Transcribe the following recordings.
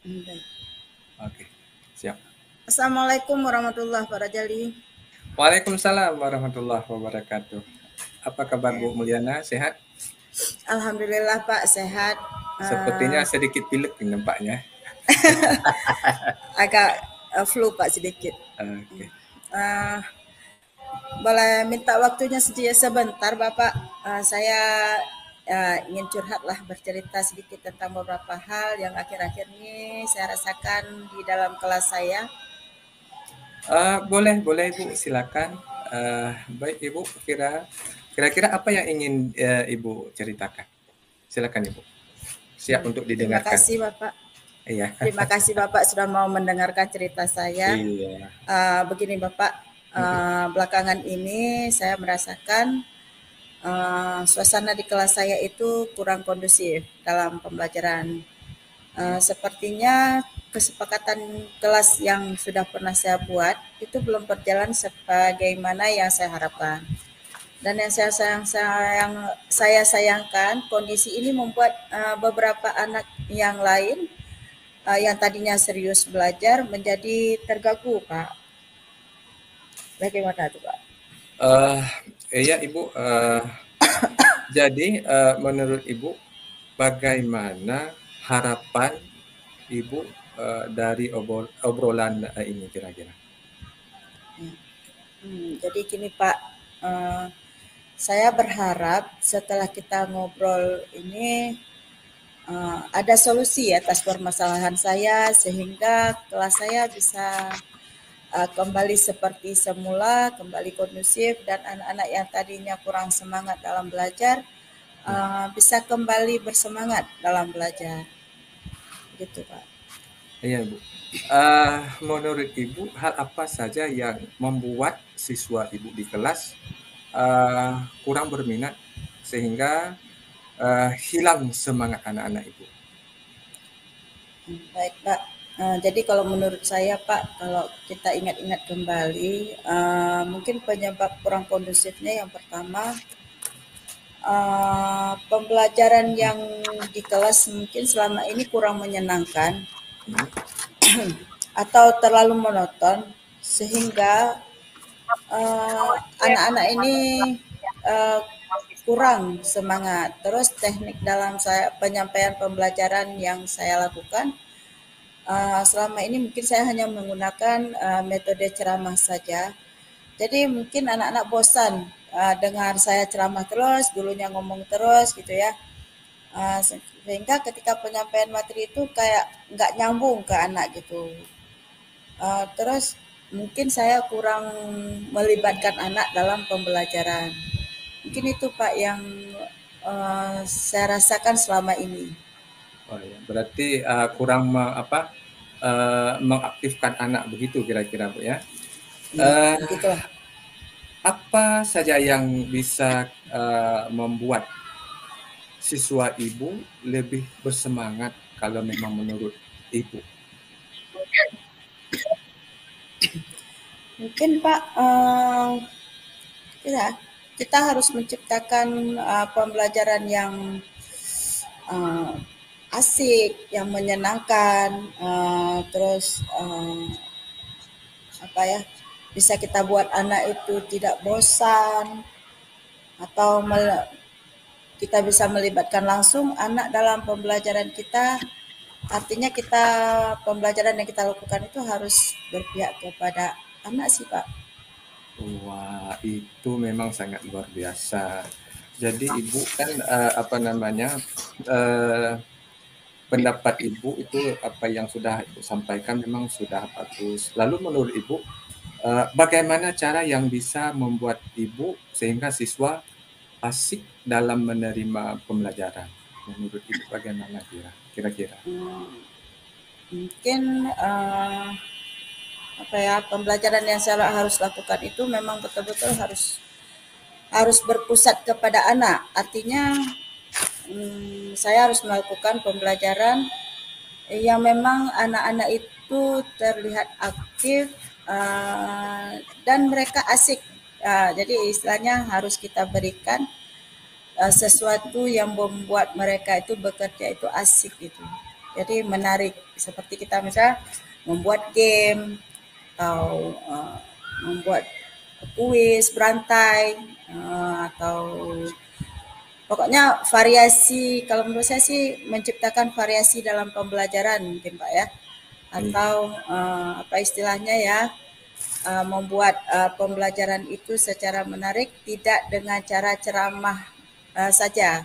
Baik. Oke, siap. Assalamualaikum warahmatullahi wabarakatuh. Waalaikumsalam warahmatullahi wabarakatuh. Apa kabar Bu Eh, Mulyana? Sehat? Alhamdulillah Pak sehat. Sepertinya Eh, sedikit pilek nih nampaknya. agak flu Pak sedikit. Oke. Eh, Boleh minta waktunya sebentar Bapak. Saya ingin curhat lah, bercerita sedikit tentang beberapa hal yang akhir-akhir ini saya rasakan di dalam kelas saya. Boleh, boleh Ibu, silakan. Baik Ibu, kira-kira apa yang ingin Ibu ceritakan? Silakan Ibu. Siap untuk Terima didengarkan. kasih Bapak. Iya. Terima kasih Bapak sudah mau mendengarkan cerita saya. Iya. Begini Bapak, Mm-mm. belakangan ini saya merasakan suasana di kelas saya itu kurang kondusif dalam pembelajaran. Sepertinya kesepakatan kelas yang sudah pernah saya buat itu belum berjalan sebagaimana yang saya harapkan. Dan yang saya sayangkan, kondisi ini membuat beberapa anak yang lain yang tadinya serius belajar menjadi terganggu, Pak. Bagaimana tuh, Pak? Eh, iya Ibu. Jadi menurut Ibu, bagaimana harapan Ibu dari obrolan ini kira-kira? Jadi gini Pak, eh, saya berharap setelah kita ngobrol ini ada solusi atas permasalahan saya sehingga kelas saya bisa kembali seperti semula, kembali kondusif dan anak-anak yang tadinya kurang semangat dalam belajar Hmm. bisa kembali bersemangat dalam belajar. Gitu Pak. Iya, Bu. Menurut Ibu, hal apa saja yang membuat siswa Ibu di kelas kurang berminat sehingga hilang semangat anak-anak Ibu? Baik Pak. Jadi kalau menurut saya Pak, kalau kita ingat-ingat kembali, mungkin penyebab kurang kondusifnya yang pertama pembelajaran yang di kelas mungkin selama ini kurang menyenangkan Hmm. atau terlalu monoton sehingga anak-anak ini eh, kurang semangat. Terus teknik dalam saya penyampaian pembelajaran yang saya lakukan selama ini mungkin saya hanya menggunakan metode ceramah saja. Jadi mungkin anak-anak bosan dengar saya ceramah terus, gurunya ngomong terus gitu ya. Sehingga ketika penyampaian materi itu kayak nggak nyambung ke anak gitu. Terus mungkin saya kurang melibatkan anak dalam pembelajaran. Mungkin itu Pak yang saya rasakan selama ini. Oh ya, berarti kurang mengaktifkan anak begitu kira-kira Bu ya. Eh, Begitulah. apa saja yang bisa membuat siswa Ibu lebih bersemangat kalau memang menurut Ibu? Mungkin Pak, ya, kita harus menciptakan pembelajaran yang uh, asik, yang menyenangkan, terus apa ya, bisa kita buat anak itu tidak bosan atau kita bisa melibatkan langsung anak dalam pembelajaran kita. Artinya kita pembelajaran yang kita lakukan itu harus berpihak kepada anak sih Pak. Wah, itu memang sangat luar biasa. Jadi Ibu kan apa namanya eh, pendapat Ibu itu apa yang sudah Ibu sampaikan memang sudah bagus. Lalu menurut Ibu, bagaimana cara yang bisa membuat Ibu sehingga siswa asik dalam menerima pembelajaran? Menurut Ibu bagaimana kira-kira? Mungkin apa ya, pembelajaran yang saya harus lakukan itu memang betul-betul harus harus berpusat kepada anak. Artinya saya harus melakukan pembelajaran yang memang anak-anak itu terlihat aktif dan mereka asik. Jadi istilahnya harus kita berikan sesuatu yang membuat mereka itu bekerja itu asik gitu. Jadi menarik seperti kita misalnya membuat game atau membuat kuis, berantai, atau pokoknya variasi. Kalau menurut saya sih menciptakan variasi dalam pembelajaran mungkin Pak ya, Iya. atau apa istilahnya ya, membuat pembelajaran itu secara menarik, tidak dengan cara ceramah saja,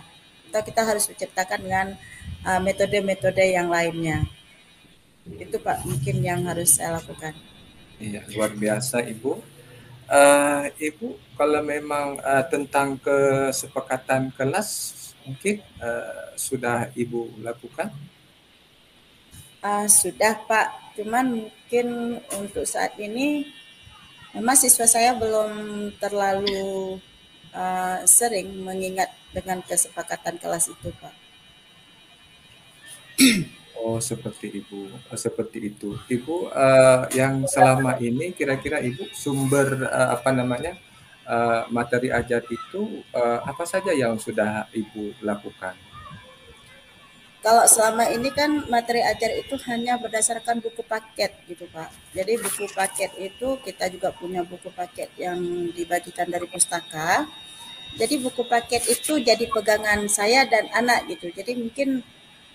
atau kita harus menciptakan dengan metode-metode yang lainnya. Itu Pak mungkin yang harus saya lakukan. Iya, luar biasa Ibu. Ibu kalau memang tentang kesepakatan kelas mungkin sudah Ibu lakukan? Sudah Pak, cuman mungkin untuk saat ini memang siswa saya belum terlalu sering mengingat dengan kesepakatan kelas itu Pak. Oh, seperti Ibu, seperti itu. Ibu yang selama ini kira-kira Ibu sumber apa namanya materi ajar itu apa saja yang sudah Ibu lakukan? Kalau selama ini kan materi ajar itu hanya berdasarkan buku paket gitu Pak. Jadi buku paket itu kita juga punya buku paket yang dibagikan dari pustaka. Jadi buku paket itu jadi pegangan saya dan anak gitu. Jadi mungkin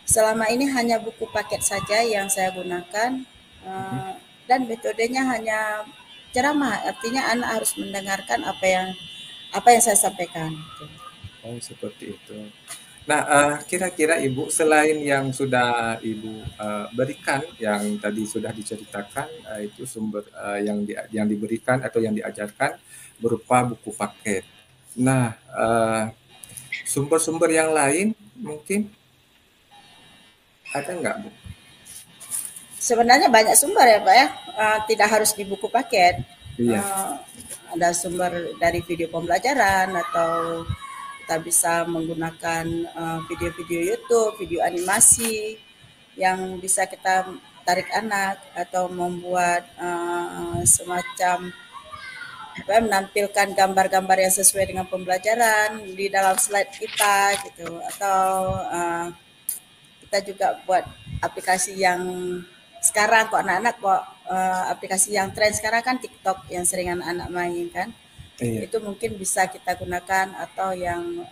selama ini hanya buku paket saja yang saya gunakan, Mhm. dan metodenya hanya ceramah. Artinya anak harus mendengarkan apa yang saya sampaikan. Gitu. Oh, seperti itu. Nah, kira-kira Ibu selain yang sudah Ibu berikan, yang tadi sudah diceritakan, itu sumber yang diberikan atau yang diajarkan berupa buku paket. Nah, sumber-sumber yang lain mungkin ada nggak, Bu? Sebenarnya banyak sumber ya Pak ya, tidak harus di buku paket. Iya, Eh, ada sumber dari video pembelajaran atau kita bisa menggunakan video-video YouTube, video animasi yang bisa kita tarik anak atau membuat semacam apa ya, menampilkan gambar-gambar yang sesuai dengan pembelajaran di dalam slide kita gitu atau kita juga buat aplikasi yang sekarang kok anak-anak kok aplikasi yang tren sekarang kan TikTok yang sering anak-anak main kan. iya, Itu mungkin bisa kita gunakan atau yang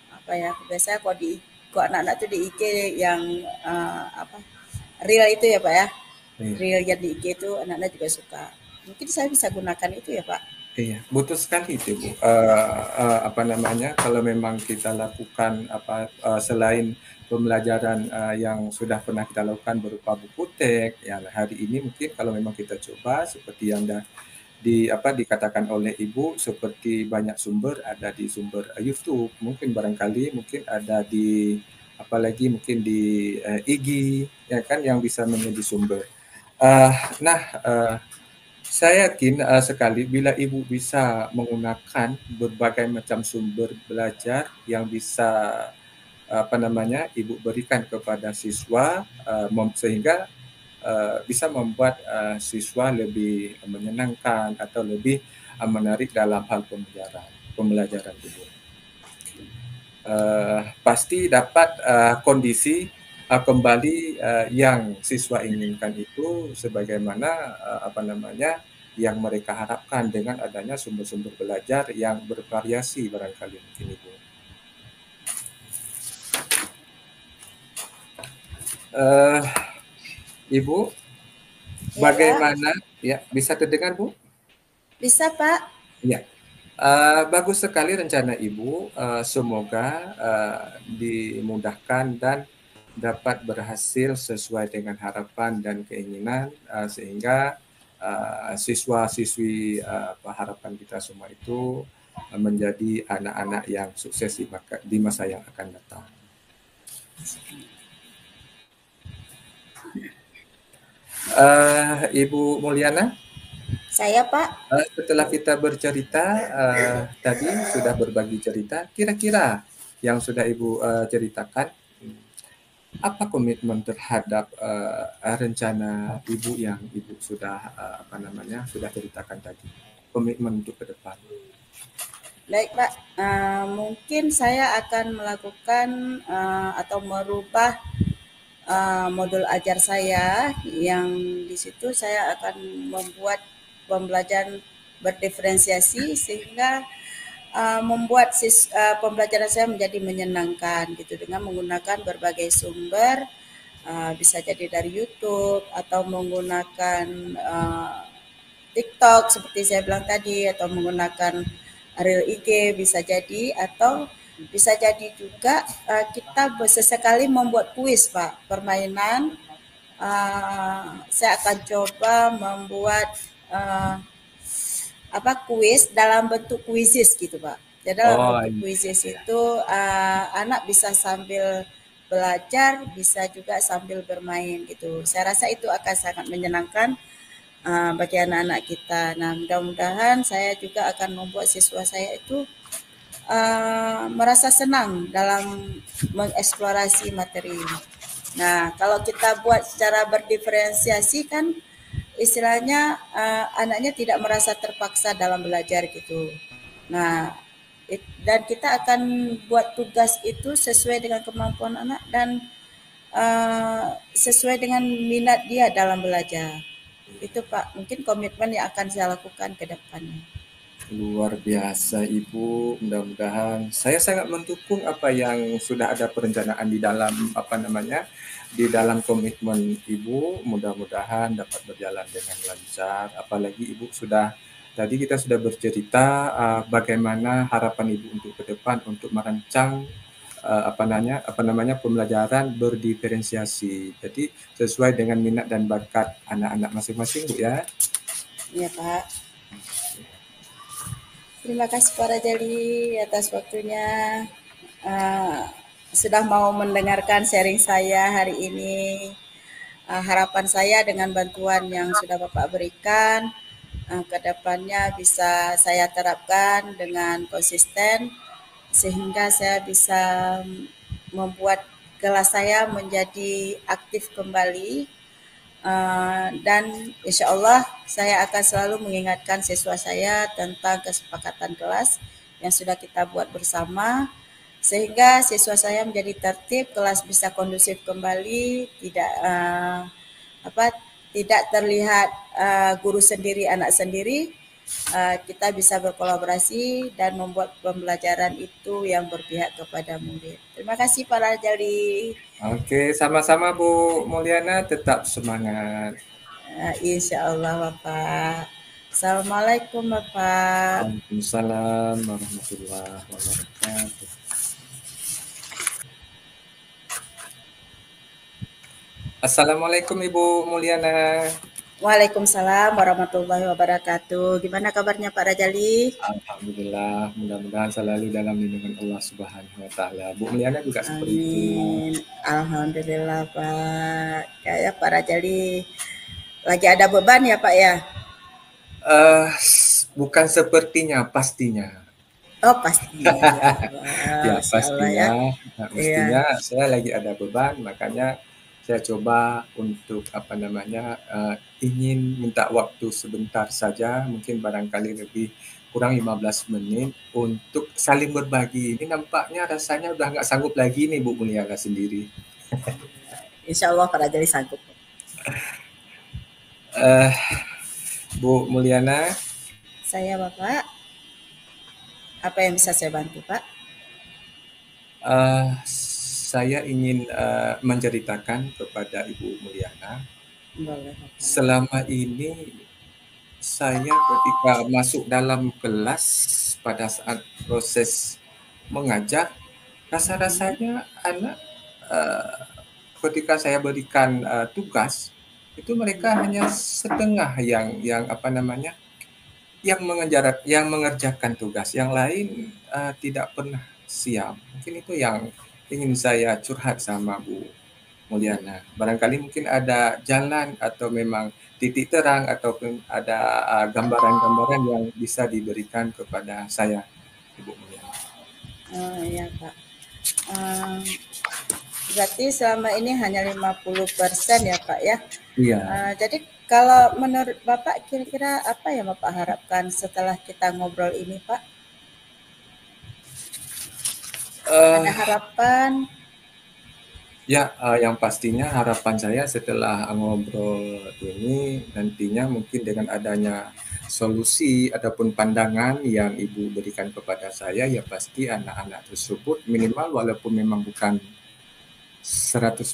apa ya biasanya kok anak-anak tuh di IG yang apa reel itu ya Pak ya. iya. Reel yang di IG itu anak-anak juga suka. Mungkin saya bisa gunakan itu ya Pak. Iya, betul sekali itu, Bu. Apa namanya, kalau memang kita lakukan selain pembelajaran yang sudah pernah kita lakukan berupa buku teks, ya hari ini mungkin kalau memang kita coba seperti yang dikatakan oleh Ibu, seperti banyak sumber ada di sumber YouTube, mungkin ada di apalagi mungkin di IG, ya kan yang bisa menjadi sumber. Uh, nah, uh, saya yakin sekali bila Ibu bisa menggunakan berbagai macam sumber belajar yang bisa Ibu berikan kepada siswa sehingga bisa membuat siswa lebih menyenangkan atau lebih menarik dalam hal pembelajaran Ibu. Pasti dapat kondisi kembali yang siswa inginkan itu sebagaimana yang mereka harapkan dengan adanya sumber-sumber belajar yang bervariasi barangkali mungkin Ibu. Uh, Ibu, Iya Pak. bagaimana ya bisa terdengar Bu? Bisa Pak. Ya, bagus sekali rencana Ibu. Semoga dimudahkan dan dapat berhasil sesuai dengan harapan dan keinginan sehingga siswa-siswi harapan kita semua itu menjadi anak-anak yang sukses di masa yang akan datang. Ibu Mulyana, Saya Pak. setelah kita bercerita tadi sudah berbagi cerita, kira-kira yang sudah Ibu ceritakan, apa komitmen terhadap rencana Ibu yang Ibu sudah sudah ceritakan tadi, komitmen untuk ke depan? Baik Pak, mungkin saya akan melakukan atau merubah modul ajar saya yang di situ saya akan membuat pembelajaran berdiferensiasi sehingga membuat pembelajaran saya menjadi menyenangkan gitu dengan menggunakan berbagai sumber, bisa jadi dari YouTube atau menggunakan TikTok seperti saya bilang tadi atau menggunakan Reel IG bisa jadi atau bisa jadi juga kita sesekali membuat kuis Pak, permainan. Saya akan coba membuat kuis dalam bentuk kuisis gitu Pak. Jadi dalam Oh bentuk kuisis iya. itu anak bisa sambil belajar, bisa juga sambil bermain gitu. Saya rasa itu akan sangat menyenangkan bagi anak-anak kita. Nah, mudah-mudahan saya juga akan membuat siswa saya itu merasa senang dalam mengeksplorasi materi. Nah, kalau kita buat secara berdiferensiasi kan istilahnya anaknya tidak merasa terpaksa dalam belajar gitu. Nah, dan kita akan buat tugas itu sesuai dengan kemampuan anak dan sesuai dengan minat dia dalam belajar. Itu Pak, mungkin komitmen yang akan saya lakukan ke depannya. Luar biasa Ibu, mudah-mudahan saya sangat mendukung apa yang sudah ada perencanaan di dalam apa namanya di dalam komitmen Ibu, mudah-mudahan dapat berjalan dengan lancar. Apalagi Ibu sudah tadi kita sudah bercerita bagaimana harapan Ibu untuk ke depan untuk merancang apa namanya pembelajaran berdiferensiasi. Jadi sesuai dengan minat dan bakat anak-anak masing-masing Bu ya. Ya Pak. Terima kasih Pak Rajali atas waktunya. Uh, sudah mau mendengarkan sharing saya hari ini. Harapan saya dengan bantuan yang sudah Bapak berikan, ke depannya bisa saya terapkan dengan konsisten sehingga saya bisa membuat kelas saya menjadi aktif kembali. Dan insya Allah saya akan selalu mengingatkan siswa saya tentang kesepakatan kelas yang sudah kita buat bersama sehingga siswa saya menjadi tertib, kelas bisa kondusif kembali, apa tidak terlihat guru sendiri anak sendiri, kita bisa berkolaborasi dan membuat pembelajaran itu yang berpihak kepada murid. Terima kasih Pak Jali. Oke, sama-sama Bu Mulyana, tetap semangat. Insya Allah Bapak. Assalamualaikum Bapak. Waalaikumsalam warahmatullahi wabarakatuh. Assalamualaikum Ibu Mulyana. Waalaikumsalam warahmatullahi wabarakatuh. Gimana kabarnya Pak Rajali? Alhamdulillah, mudah-mudahan selalu dalam lindungan Allah Subhanahu wa taala. Bu Mulyana juga seperti itu. Amin. Alhamdulillah Pak. Kayak Pak Rajali lagi ada beban ya Pak ya? Eh, bukan sepertinya, pastinya. Oh pastinya ya Allah. Ya, Masya Allah ya. pastinya, Iya. mestinya saya lagi ada beban, makanya saya coba untuk apa namanya ingin minta waktu sebentar saja, mungkin barangkali lebih kurang 15 menit untuk saling berbagi. Ini nampaknya rasanya udah nggak sanggup lagi nih Bu Mulyana sendiri. Insya Allah Pak Rajali sanggup. Eh, Bu Mulyana, Saya Bapak, apa yang bisa saya bantu Pak? saya ingin menceritakan kepada Ibu Mulyana, Boleh Bapak. selama ini saya ketika masuk dalam kelas pada saat proses mengajar, Mhm. rasa-rasanya anak uh, ketika saya berikan tugas itu mereka hanya setengah yang apa namanya yang mengerjakan tugas, yang lain tidak pernah siap. Mungkin itu yang ingin saya curhat sama Bu Mulyana. Barangkali mungkin ada jalan atau memang titik terang ataupun ada gambaran-gambaran yang bisa diberikan kepada saya, Ibu Mulyana. Oh iya Pak. Eee, Berarti selama ini hanya 50% ya Pak ya? Iya. Jadi kalau menurut Bapak kira-kira apa yang Bapak harapkan setelah kita ngobrol ini Pak? Eh, Ada harapan? Ya, yang pastinya harapan saya setelah ngobrol ini nantinya mungkin dengan adanya solusi ataupun pandangan yang Ibu berikan kepada saya, ya pasti anak-anak tersebut minimal walaupun memang bukan 100%,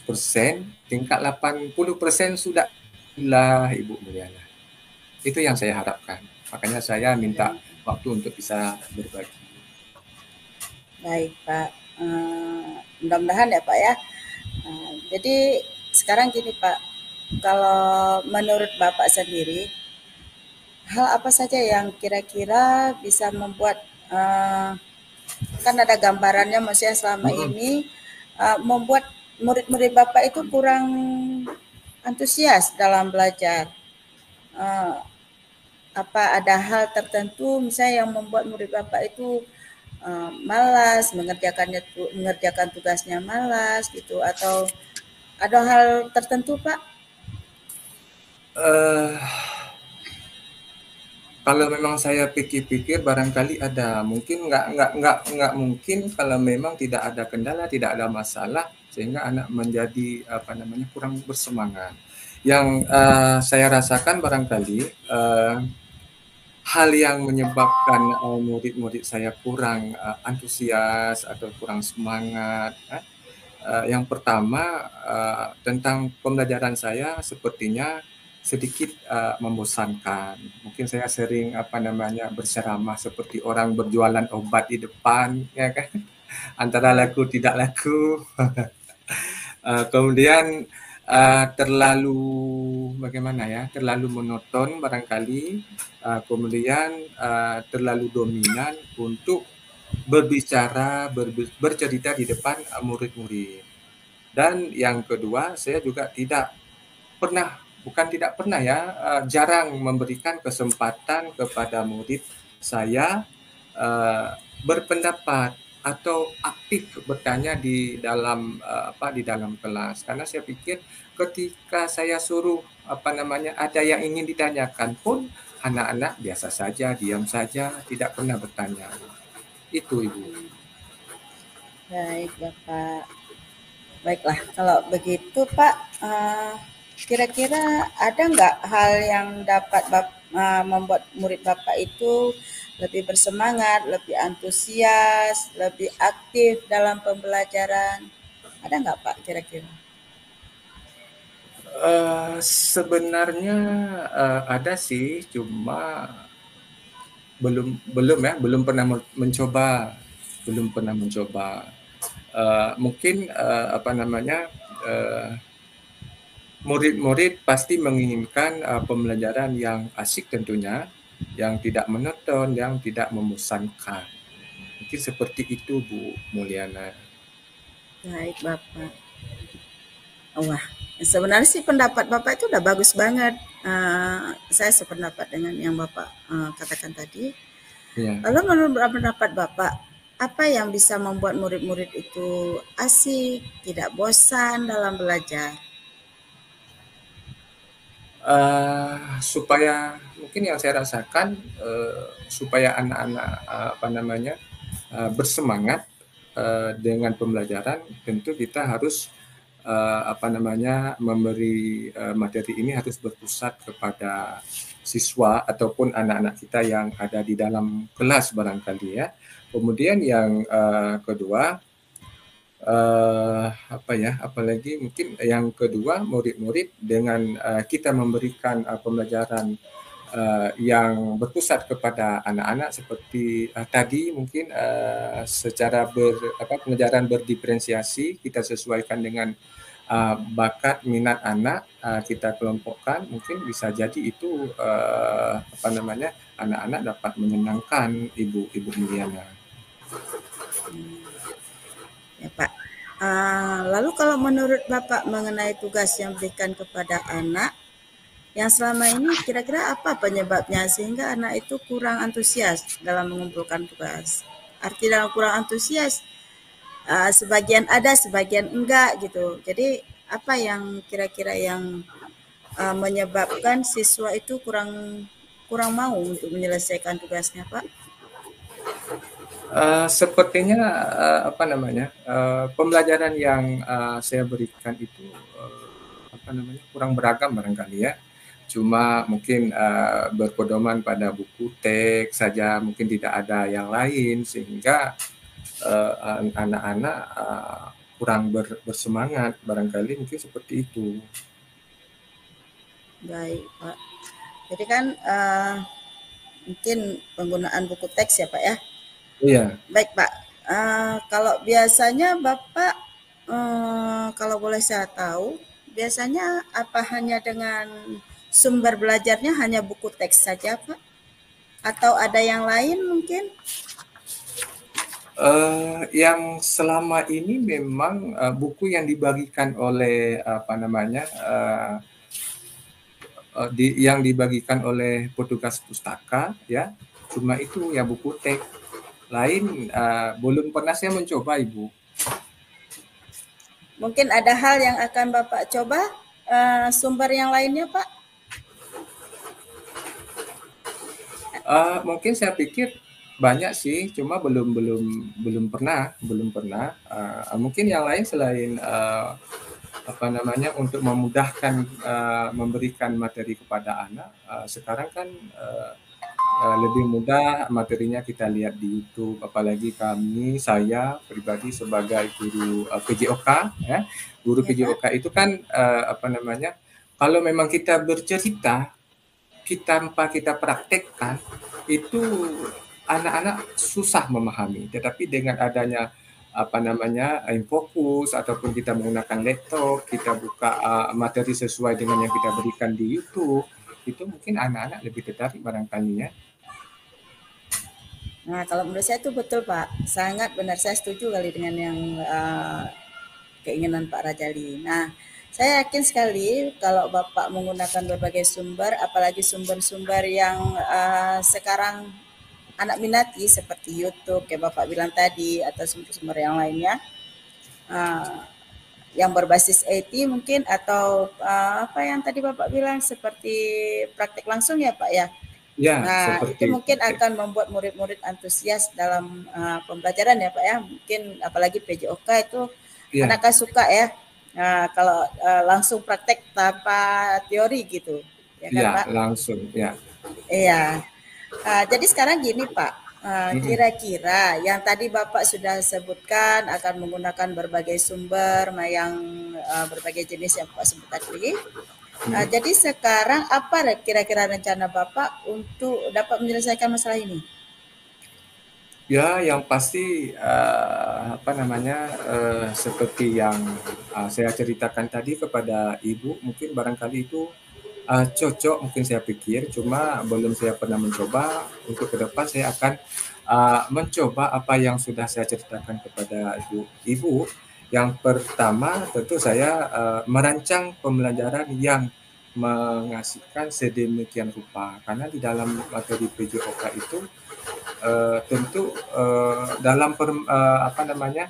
tingkat 80% sudah lah Ibu Mulyana. Itu yang saya harapkan. Makanya saya minta Baik, waktu untuk bisa berbagi. baik Pak. Mudah-mudahan ya Pak ya. Jadi sekarang gini Pak, kalau menurut Bapak sendiri, hal apa saja yang kira-kira bisa membuat kan ada gambarannya maksudnya selama Mm-mm. ini membuat murid-murid Bapak itu kurang antusias dalam belajar. Eh, apa ada hal tertentu misalnya yang membuat murid Bapak itu malas mengerjakan tugasnya malas gitu atau ada hal tertentu Pak? Eh, Kalau memang saya pikir-pikir barangkali ada, mungkin nggak mungkin kalau memang tidak ada kendala, tidak ada masalah sehingga anak menjadi apa namanya kurang bersemangat. Yang saya rasakan barangkali hal yang menyebabkan murid-murid saya kurang antusias atau kurang semangat. Yang pertama tentang pembelajaran saya sepertinya sedikit membosankan. Mungkin saya sering apa namanya berceramah seperti orang berjualan obat di depan, ya kan? Antara laku tidak laku. Kemudian terlalu bagaimana ya? Terlalu monoton barangkali. Kemudian terlalu dominan untuk berbicara, bercerita di depan murid-murid. Dan yang kedua, saya juga tidak pernah, bukan tidak pernah ya, jarang memberikan kesempatan kepada murid saya eh, berpendapat atau aktif bertanya di dalam di dalam kelas. Karena saya pikir ketika saya suruh apa namanya ada yang ingin ditanyakan pun anak-anak biasa saja, diam saja, tidak pernah bertanya. Itu Ibu. Baik Bapak. Baiklah, kalau begitu Pak, kira-kira ada nggak hal yang dapat membuat murid Bapak itu lebih bersemangat, lebih antusias, lebih aktif dalam pembelajaran? Ada nggak Pak kira-kira? Sebenarnya ada sih, cuma belum belum ya, belum pernah mencoba. Mungkin apa namanya uh, murid-murid pasti menginginkan pembelajaran yang asik tentunya, yang tidak monoton, yang tidak membosankan. Mungkin seperti itu Bu Mulyana. Baik Bapak. Wah, sebenarnya sih pendapat Bapak itu udah bagus banget. Saya sependapat dengan yang Bapak katakan tadi. Ya. Lalu menurut pendapat Bapak, apa yang bisa membuat murid-murid itu asik, tidak bosan dalam belajar? Supaya mungkin yang saya rasakan supaya anak-anak apa namanya bersemangat dengan pembelajaran, tentu kita harus apa namanya memberi materi ini harus berpusat kepada siswa ataupun anak-anak kita yang ada di dalam kelas barangkali ya. Kemudian yang kedua apa ya, apalagi mungkin yang kedua murid-murid dengan kita memberikan pembelajaran yang berpusat kepada anak-anak seperti tadi mungkin secara pengejaran berdiferensiasi kita sesuaikan dengan bakat minat anak kita kelompokkan mungkin bisa jadi itu apa namanya anak-anak dapat menyenangkan ibu Mulyana. Ya Pak. Lalu kalau menurut Bapak mengenai tugas yang diberikan kepada anak, yang selama ini kira-kira apa penyebabnya sehingga anak itu kurang antusias dalam mengumpulkan tugas? Arti dalam kurang antusias, sebagian ada, sebagian enggak gitu. Jadi apa yang kira-kira yang menyebabkan siswa itu kurang kurang mau untuk menyelesaikan tugasnya, Pak? Sepertinya, apa namanya, pembelajaran yang, saya berikan itu, apa namanya, kurang beragam barangkali ya. Cuma mungkin, berpedoman pada buku teks saja, mungkin tidak ada yang lain sehingga, anak-anak, kurang bersemangat, barangkali mungkin seperti itu. Baik, Pak. Jadi kan mungkin penggunaan buku teks ya, Pak ya. Iya. Baik, Pak. Kalau biasanya Bapak, kalau boleh saya tahu, biasanya apa hanya dengan sumber belajarnya hanya buku teks saja, Pak? Atau ada yang lain mungkin? Yang selama ini memang, buku yang dibagikan oleh, apa namanya, yang dibagikan oleh petugas pustaka ya, cuma itu ya buku teks. Lain, belum pernah saya mencoba, Ibu. Mungkin ada hal yang akan Bapak coba, sumber yang lainnya, Pak? Mungkin saya pikir banyak sih, cuma belum pernah. Mungkin yang lain selain, apa namanya, untuk memudahkan, memberikan materi kepada anak, sekarang kan, lebih mudah materinya kita lihat di YouTube, apalagi saya pribadi sebagai guru, PJOK ya, guru Ya, Pak. PJOK itu kan, apa namanya, kalau memang kita bercerita, tanpa kita praktekkan, itu anak-anak susah memahami. Tetapi dengan adanya, apa namanya, infokus ataupun kita menggunakan laptop, kita buka, materi sesuai dengan yang kita berikan di YouTube, itu mungkin anak-anak lebih tertarik barangkali ya. Nah, kalau menurut saya itu betul, Pak. Sangat benar, saya setuju kali dengan yang keinginan Pak Rajali. Nah, saya yakin sekali kalau Bapak menggunakan berbagai sumber, apalagi sumber-sumber yang sekarang anak minati seperti YouTube, kayak Bapak bilang tadi, atau sumber-sumber yang lainnya, uh, yang berbasis IT mungkin, atau apa yang tadi Bapak bilang seperti praktek langsung ya Pak ya. Ya, Nah, itu seperti mungkin akan membuat murid-murid antusias dalam pembelajaran ya Pak ya. Mungkin apalagi PJOK itu ya, anak kan suka ya. Nah, kalau langsung praktek tanpa teori gitu, ya kan ya Pak? langsung ya. Iya. Jadi sekarang gini Pak, Mm-mm. kira-kira yang tadi Bapak sudah sebutkan akan menggunakan berbagai sumber, yang berbagai jenis yang Bapak sebut tadi. Mm-mm. Jadi sekarang apa kira-kira rencana Bapak untuk dapat menyelesaikan masalah ini? Ya, yang pasti, apa namanya, seperti yang, saya ceritakan tadi kepada Ibu, mungkin barangkali itu, cocok mungkin saya pikir, cuma belum saya pernah mencoba. Untuk ke depan saya akan, mencoba apa yang sudah saya ceritakan kepada Ibu. Yang pertama tentu saya, merancang pembelajaran yang mengasihkan sedemikian rupa, karena di dalam materi PJOK itu tentu dalam apa namanya,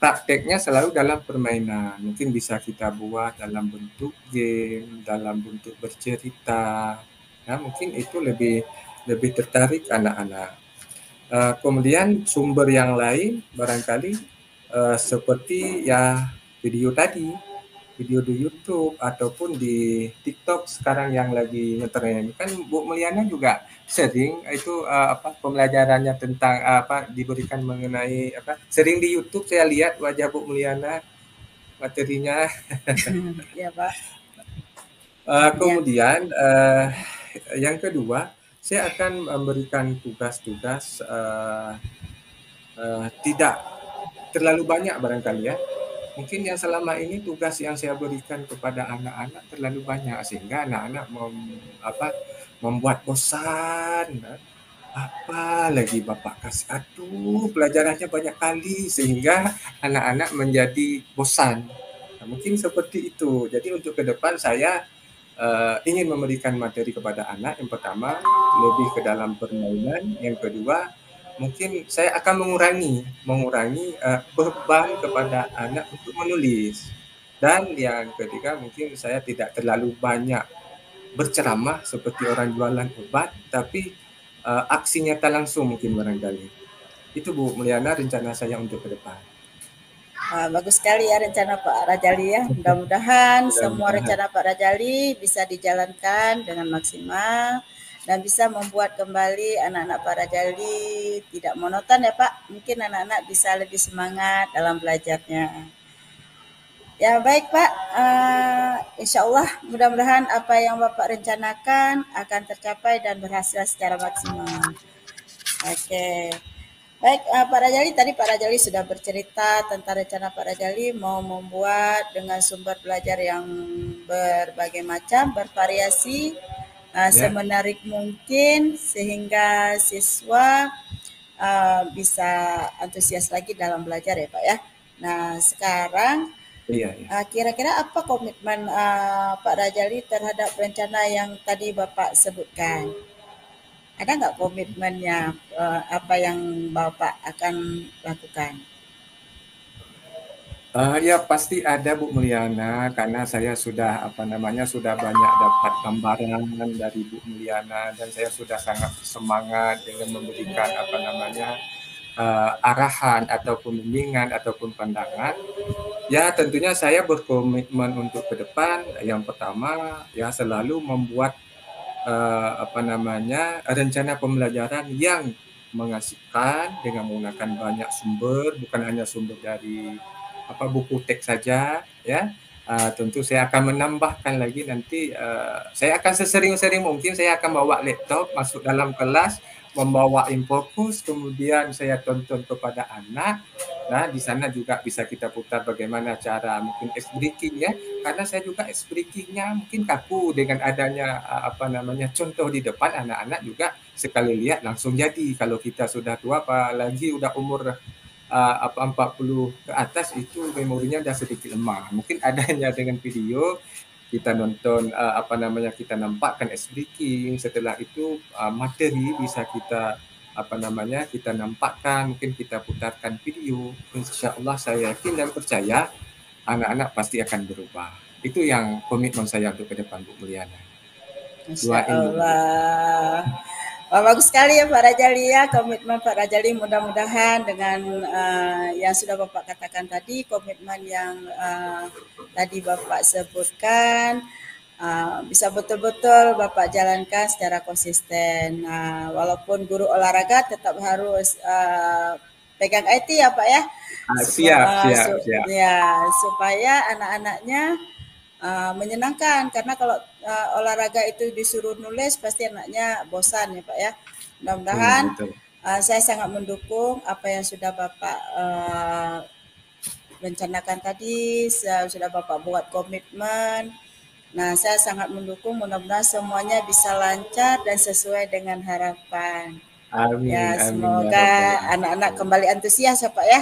prakteknya selalu dalam permainan. Mungkin bisa kita buat dalam bentuk game, dalam bentuk bercerita. Nah, mungkin itu lebih lebih tertarik anak-anak. Kemudian sumber yang lain barangkali seperti ya video tadi, video di YouTube ataupun di TikTok sekarang yang lagi ngetren. Kan Bu Meliana juga sering itu apa pembelajarannya tentang apa diberikan mengenai apa sering di YouTube saya lihat wajah Bu Meliana materinya. Ya Pak, ya. Kemudian yang kedua saya akan memberikan tugas-tugas tidak terlalu banyak barangkali ya. Mungkin yang selama ini tugas yang saya berikan kepada anak-anak terlalu banyak sehingga anak-anak membuat bosan. Apa lagi Bapak kasih? Aduh, pelajarannya banyak kali sehingga anak-anak menjadi bosan. Nah, mungkin seperti itu. Jadi untuk ke depan saya ingin memberikan materi kepada anak. Yang pertama lebih ke dalam permainan. Yang kedua mungkin saya akan mengurangi beban kepada anak untuk menulis. Dan yang ketiga mungkin saya tidak terlalu banyak berceramah seperti orang jualan obat, tapi aksi nyata langsung mungkin barangkali. Itu Bu Mulyana rencana saya untuk ke depan. Bagus sekali ya rencana Pak Rajali ya. Mudah-mudahan semua Mudah-mudahan. rencana Pak Rajali bisa dijalankan dengan maksimal dan bisa membuat kembali anak-anak Pak Rajali tidak monoton ya Pak. Mungkin anak-anak bisa lebih semangat dalam belajarnya. Ya baik Pak, insya Allah mudah-mudahan apa yang Bapak rencanakan akan tercapai dan berhasil secara maksimal. Oke. Baik, Pak Rajali, tadi Pak Rajali sudah bercerita tentang rencana Pak Rajali mau membuat dengan sumber belajar yang berbagai macam, bervariasi, Ya, semenarik mungkin sehingga siswa bisa antusias lagi dalam belajar ya Pak ya. Nah, sekarang iya, iya. kira-kira apa komitmen Pak Rajali terhadap rencana yang tadi Bapak sebutkan? Ada nggak komitmennya apa yang Bapak akan lakukan? Ya pasti ada Bu Mulyana, karena saya sudah apa namanya sudah banyak dapat gambaran dari Bu Mulyana dan saya sudah sangat semangat dengan memberikan apa namanya arahan ataupun bimbingan ataupun pandangan. Ya tentunya saya berkomitmen untuk ke depan. Yang pertama ya selalu membuat apa namanya rencana pembelajaran yang mengasihkan dengan menggunakan banyak sumber, bukan hanya sumber dari apa buku teks saja ya. Tentu saya akan menambahkan lagi nanti saya akan sesering-sering mungkin saya akan bawa laptop masuk dalam kelas, membawa infokus, kemudian saya tonton kepada anak. Nah, di sana juga bisa kita putar bagaimana cara mungkin ice breaking ya, karena saya juga ice breaking-nya mungkin kaku dengan adanya apa namanya contoh di depan, anak-anak juga sekali lihat langsung jadi. Kalau kita sudah tua apalagi udah umur apa 40 ke atas itu memorinya udah sedikit lemah. Mungkin adanya dengan video kita nonton apa namanya kita nampakkan ice breaking, setelah itu materi bisa kita apa namanya kita nampakkan, mungkin kita putarkan video. Insya Allah saya yakin dan percaya anak-anak pasti akan berubah. Itu yang komitmen saya untuk ke depan Bu Mulyana. Masya Doain Bu. Allah. Wah, bagus sekali ya Pak Rajali ya, komitmen Pak Rajali mudah-mudahan dengan yang sudah Bapak katakan tadi, komitmen yang tadi Bapak sebutkan bisa betul-betul Bapak jalankan secara konsisten. Walaupun guru olahraga tetap harus pegang IT ya Pak ya, Siap, siap, siap. ya supaya anak-anaknya menyenangkan karena kalau olahraga itu disuruh nulis pasti anaknya bosan ya Pak ya. Mudah-mudahan Betul. saya sangat mendukung apa yang sudah Bapak rencanakan tadi, sudah Bapak buat komitmen. Nah, saya sangat mendukung mudah-mudahan semuanya bisa lancar dan sesuai dengan harapan. Amin, Ya, amin ya rabbal semoga anak-anak alamin. kembali antusias ya Pak ya.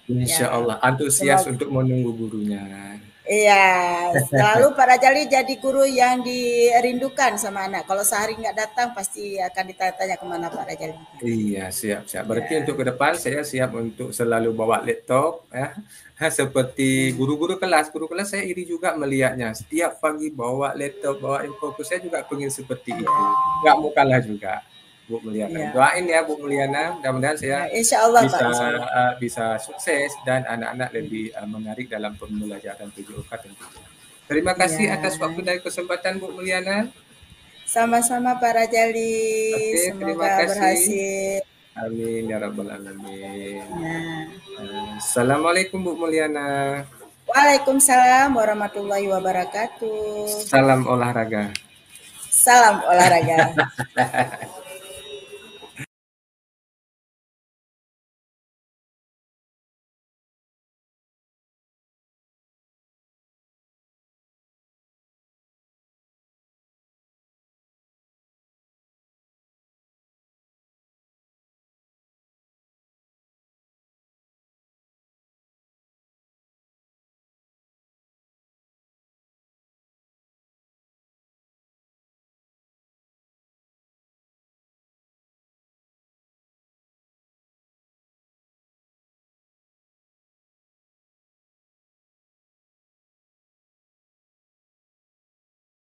Ya, Insya Allah antusias semoga untuk menunggu gurunya. iya, selalu Pak Rajali jadi guru yang dirindukan sama anak. Kalau sehari nggak datang, pasti akan ditanya-tanya kemana Pak Rajali. Iya, siap, siap. Berarti untuk Ya, ke depan saya siap untuk selalu bawa laptop ya. Seperti ya, guru kelas saya iri juga melihatnya. Setiap pagi bawa laptop, bawa info, saya juga pengen seperti itu. Nggak mau kalah juga, Bu Mulyana. ya, Doain ya Bu Mulyana, mudah-mudahan saya ya, insya Allah Pak, bisa insya Allah. bisa sukses dan anak-anak lebih menarik dalam pembelajaran PJOK tentunya. Terima kasih atas waktu Ya, dan kesempatan Bu Mulyana. sama-sama Pak Rajali, Oke, terima semoga kasih. berhasil. Amin ya rabbal alamin. Ya. Assalamualaikum Bu Mulyana. Waalaikumsalam warahmatullahi wabarakatuh. Salam olahraga. Salam olahraga.